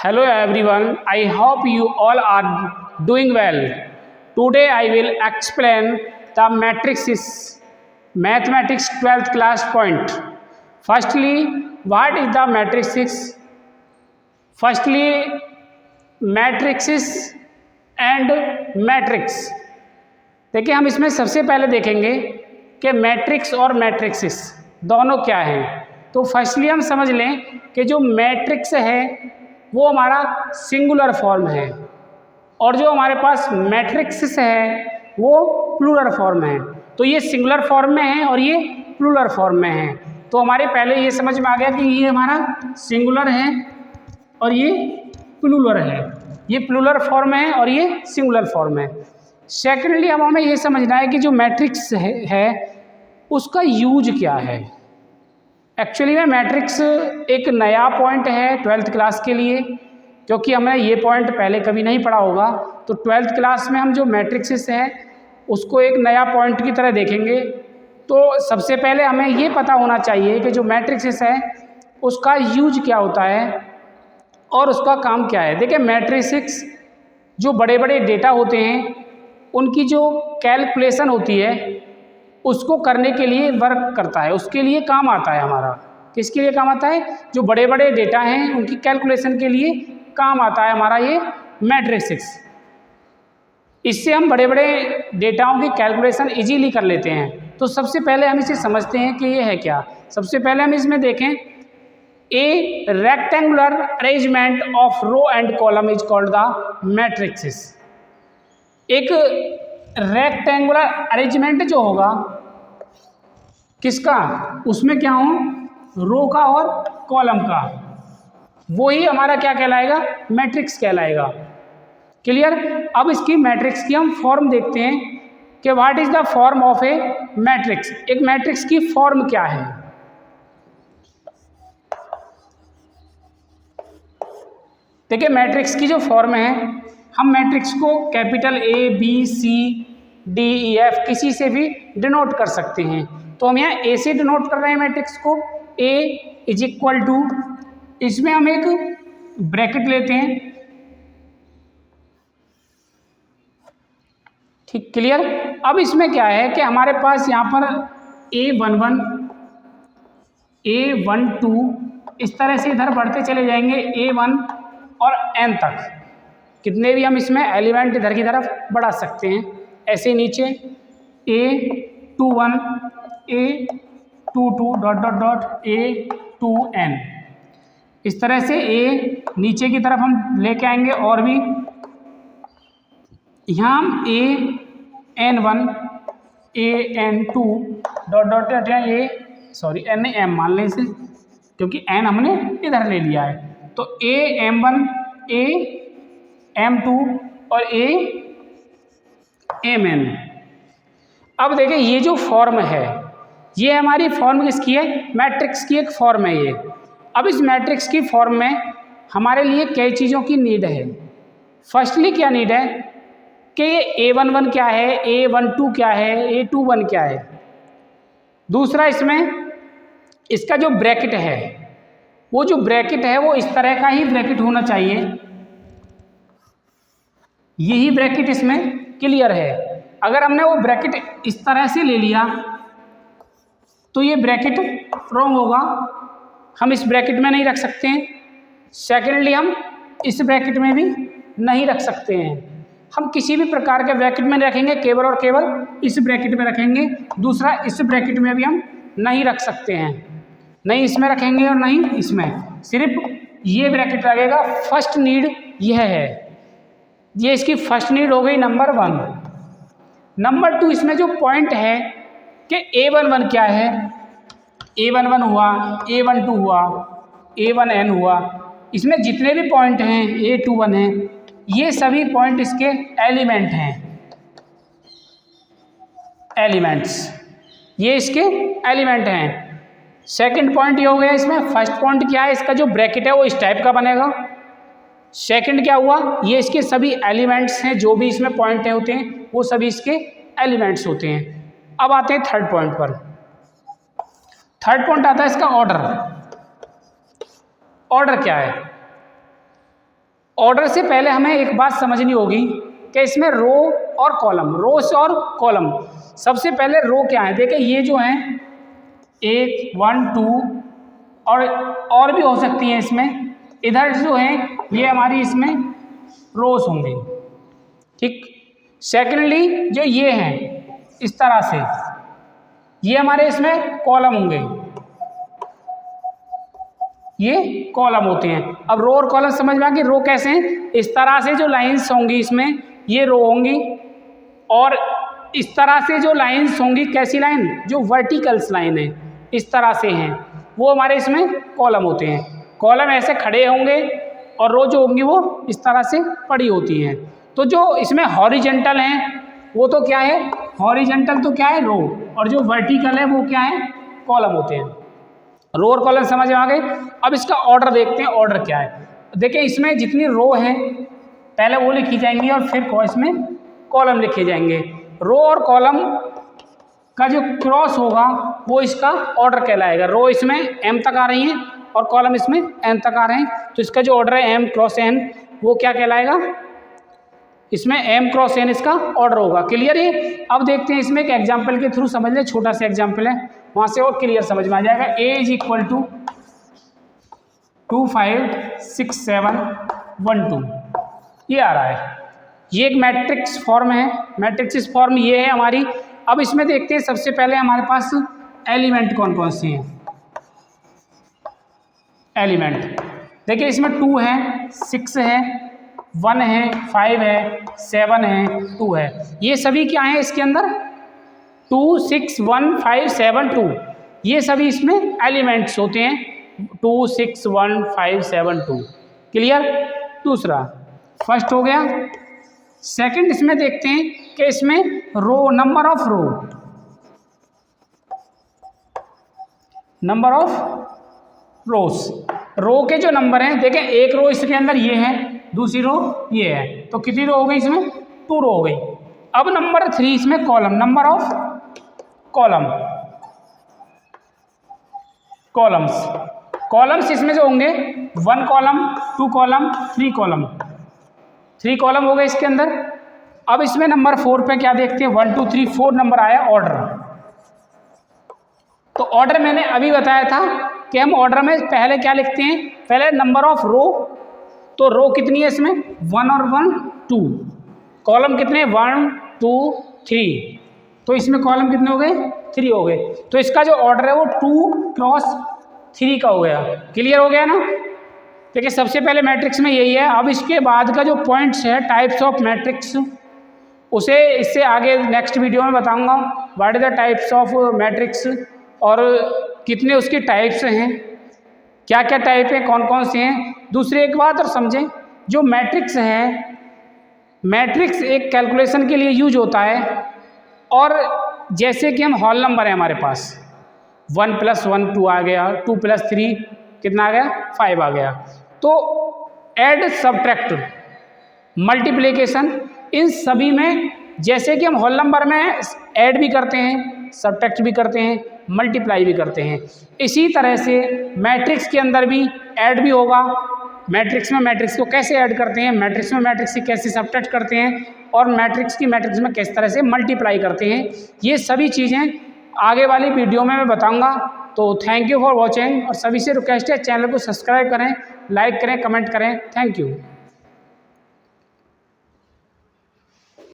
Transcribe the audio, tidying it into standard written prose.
Hello everyone, I hope you all are doing well. Today I will explain the matrices, mathematics 12th class point. Firstly, what is the matrices? Firstly, matrices and matrix. देखिए हम इसमें सबसे पहले देखेंगे कि matrix और matrices दोनों क्या हैं। तो फर्स्टली हम समझ लें कि जो मैट्रिक्स है वो हमारा सिंगुलर फॉर्म है और जो हमारे पास मैट्रिक्स है वो प्लूरल फॉर्म है। तो ये सिंगुलर फॉर्म में है और ये प्लूरल फॉर्म में है। तो हमारे पहले ये समझ में आ गया कि ये हमारा सिंगुलर है और ये प्लूरल है, ये प्लूरल फॉर्म है और ये सिंगुलर फॉर्म है। सेकेंडली अब हमें ये समझना है कि जो मैट्रिक्स है उसका यूज क्या है। एक्चुअली में मैट्रिक्स एक नया पॉइंट है 12th क्लास के लिए, क्योंकि हमने ये पॉइंट पहले कभी नहीं पढ़ा होगा। तो 12th क्लास में हम जो मैट्रिक्स है उसको एक नया पॉइंट की तरह देखेंगे। तो सबसे पहले हमें ये पता होना चाहिए कि जो मैट्रिक्स है उसका यूज क्या होता है और उसका काम क्या है। देखिए मैट्रिक्स जो बड़े बड़े डेटा होते हैं उनकी जो कैलकुलेशन होती है उसको करने के लिए वर्क करता है, उसके लिए काम आता है हमारा। किसके लिए काम आता है? जो बड़े बड़े डेटा हैं उनकी कैलकुलेशन के लिए काम आता है हमारा ये मैट्रिक्स। इससे हम बड़े बड़े डेटाओं की कैलकुलेशन इजीली कर लेते हैं। तो सबसे पहले हम इसे समझते हैं कि ये है क्या। सबसे पहले हम इसमें देखें, a rectangular arrangement of row and column is called the matrix. एक रेक्टेंगुलर अरेंजमेंट जो होगा किसका, उसमें क्या हो, रो का और कॉलम का, वो ही हमारा क्या कहलाएगा, मैट्रिक्स कहलाएगा। क्लियर। अब इसकी मैट्रिक्स की हम फॉर्म देखते हैं कि what is the form of A matrix. एक मैट्रिक्स की फॉर्म क्या है। देखिए मैट्रिक्स की जो फॉर्म है, हम मैट्रिक्स को capital A B C D E F किसी से भी डिनोट कर सकते हैं। तो हम यहाँ ए से डिनोट कर रहे हैं मैट्रिक्स को। ए इज इक्वल टू, इसमें हम एक ब्रैकेट लेते हैं, ठीक, क्लियर। अब इसमें क्या है कि हमारे पास यहाँ पर A11 A12 इस तरह से इधर बढ़ते चले जाएंगे A1 और N तक। कितने भी हम इसमें एलिमेंट इधर की तरफ बढ़ा सकते हैं। ऐसे नीचे A21 A22 dot dot dot A2N, इस तरह से A नीचे की तरफ हम लेके आएंगे। और भी यहाँ हम AN1 AN2 dot dot dot NM मान लें इसे, क्योंकि N हमने इधर ले लिया है। तो AM1 AM2 और AMN। अब देखिए ये जो फॉर्म है ये हमारी फॉर्म किसकी है, मैट्रिक्स की एक फॉर्म है ये। अब इस मैट्रिक्स की फॉर्म में हमारे लिए कई चीज़ों की नीड है। फर्स्टली क्या नीड है कि ये A11 क्या है, A12 क्या है, A21 क्या है। दूसरा इसमें इसका जो ब्रैकेट है, वो जो ब्रैकेट है वो इस तरह का ही ब्रैकेट होना चाहिए। यही ब्रैकेट इसमें क्लियर है। अगर हमने वो ब्रैकेट इस तरह से ले लिया तो ये ब्रैकेट रॉन्ग होगा, हम इस ब्रैकेट में नहीं रख सकते हैं। सेकेंडली हम इस ब्रैकेट में भी नहीं रख सकते हैं। हम किसी भी प्रकार के ब्रैकेट में रखेंगे, केवल और केवल इस ब्रैकेट में रखेंगे। दूसरा इस ब्रैकेट में भी हम नहीं रख सकते हैं, नहीं इसमें रखेंगे और नहीं इसमें, सिर्फ ये ब्रैकेट लगेगा। फर्स्ट नीड यह है, ये इसकी फर्स्ट नीड हो गई नंबर 1। नंबर 2, इसमें जो पॉइंट है कि A11 क्या है, A11 हुआ, A12 हुआ, A1N हुआ, इसमें जितने भी पॉइंट हैं A21 हैं, ये सभी पॉइंट इसके एलिमेंट हैं, एलिमेंट्स, ये इसके एलिमेंट हैं। सेकंड पॉइंट ये हो गया इसमें। फर्स्ट पॉइंट क्या है, इसका जो ब्रैकेट है वो इस टाइप का बनेगा। सेकंड क्या हुआ, ये इसके सभी एलिमेंट्स हैं, जो भी इसमें पॉइंट होते हैं वो सभी इसके एलिमेंट्स होते हैं। अब आते हैं थर्ड पॉइंट पर। थर्ड पॉइंट आता है इसका ऑर्डर। ऑर्डर क्या है, ऑर्डर से पहले हमें एक बात समझनी होगी कि इसमें रो और कॉलम, रोस और कॉलम। सबसे पहले रो क्या है, देखिए ये जो है 1 1 2 और भी हो सकती हैं इसमें। इधर जो है ये हमारी इसमें रोस होंगे, ठीक। सेकेंडली जो ये हैं इस तरह से, ये हमारे इसमें कॉलम होंगे, ये कॉलम होते हैं। अब रो और कॉलम समझ में आ गई। रो कैसे हैं, इस तरह से जो लाइंस होंगी इसमें ये रो होंगी, और इस तरह से जो लाइंस होंगी, कैसी लाइन, जो वर्टिकल्स लाइन है इस तरह से हैं, वो हमारे इसमें कॉलम होते हैं। कॉलम ऐसे खड़े होंगे और रो जो होंगी वो इस तरह से पड़ी होती हैं। तो जो इसमें हॉरिजेंटल हैं वो तो क्या है, हॉरिजेंटल तो क्या है रो, और जो वर्टिकल है वो क्या है, कॉलम होते हैं। रो और कॉलम समझ में आ गए। अब इसका ऑर्डर देखते हैं, ऑर्डर क्या है। देखिए इसमें जितनी रो है पहले वो लिखी जाएंगी और फिर इसमें कॉलम लिखे जाएंगे। रो और कॉलम का जो क्रॉस होगा वो इसका ऑर्डर कहलाएगा। रो इसमें एम तक आ रही हैं और कॉलम इसमें एन तक आ रहे हैं, तो इसका जो ऑर्डर है एम क्रॉस एन वो क्या कहलाएगा, इसमें एम क्रॉस एन इसका ऑर्डर होगा। क्लियर है। अब देखते हैं इसमें एक एग्जाम्पल के थ्रू समझ लें, छोटा सा एग्जाम्पल है, वहाँ से और क्लियर समझ में आ जाएगा। ए इज इक्वल टू 2 5 6 7 1 2 ये आ रहा है। ये एक मैट्रिक्स फॉर्म है, मैट्रिक्स फॉर्म ये है हमारी। अब इसमें देखते हैं सबसे पहले हमारे पास एलिमेंट कौन कौन से हैं। एलिमेंट देखिए इसमें 2 है, 6 है, 1 है, 5 है, 7 है, 2 है। ये सभी क्या है इसके अंदर, 2 6 1 5 7 2, ये सभी इसमें एलिमेंट्स होते हैं। 2 6 1 5 7 2 क्लियर। दूसरा फर्स्ट हो गया। सेकंड इसमें देखते हैं कि इसमें row, number of row, number of rows, row के जो नंबर हैं देखें, एक रो इसके अंदर ये है, दूसरी रो ये है, तो कितनी रो हो गई इसमें, 2 रो हो गई। अब नंबर 3 इसमें column, number of column, columns, columns इसमें जो होंगे 1 कॉलम 2 कॉलम 3 कॉलम, 3 कॉलम हो गए इसके अंदर। अब इसमें नंबर 4 पे क्या देखते हैं, 1 2 3 4 नंबर आया ऑर्डर। तो ऑर्डर मैंने अभी बताया था कि हम ऑर्डर में पहले क्या लिखते हैं, पहले नंबर ऑफ रो, तो रो कितनी है इसमें 1 और 1 2, कॉलम कितने 1 2 3, तो इसमें कॉलम कितने हो गए 3 हो गए। तो इसका जो ऑर्डर है वो 2 क्रॉस 3 का हो गया। क्लियर हो गया ना। देखिए सबसे पहले मैट्रिक्स में यही है। अब इसके बाद का जो पॉइंट्स है टाइप्स ऑफ मैट्रिक्स, उसे इससे आगे नेक्स्ट वीडियो में बताऊंगा। What is the types of matrix और कितने उसके टाइप्स हैं, क्या क्या टाइप हैं, कौन कौन से हैं। दूसरी एक बात और समझें, जो मैट्रिक्स है, मैट्रिक्स एक कैलकुलेशन के लिए यूज होता है। और जैसे कि हम होल नंबर है हमारे पास, 1 + 1 2 आ गया, 2 + 3 कितना आ गया 5 आ गया। तो ऐड सब्ट्रैक्ट मल्टीप्लिकेशन, इन सभी में जैसे कि हम होल नंबर में ऐड भी करते हैं, सब्ट्रैक्ट भी करते हैं, मल्टीप्लाई भी करते हैं, इसी तरह से मैट्रिक्स के अंदर भी ऐड भी होगा। मैट्रिक्स में मैट्रिक्स को कैसे ऐड करते हैं, मैट्रिक्स में मैट्रिक्स से कैसे सब्ट्रैक्ट करते हैं, और मैट्रिक्स की मैट्रिक्स में किस तरह से मल्टीप्लाई करते हैं, ये सभी चीज़ें आगे वाली वीडियो में मैं बताऊंगा। तो थैंक यू फॉर वॉचिंग, और सभी से रिक्वेस्ट है चैनल को सब्सक्राइब करें, लाइक करें, कमेंट करें। Thank you.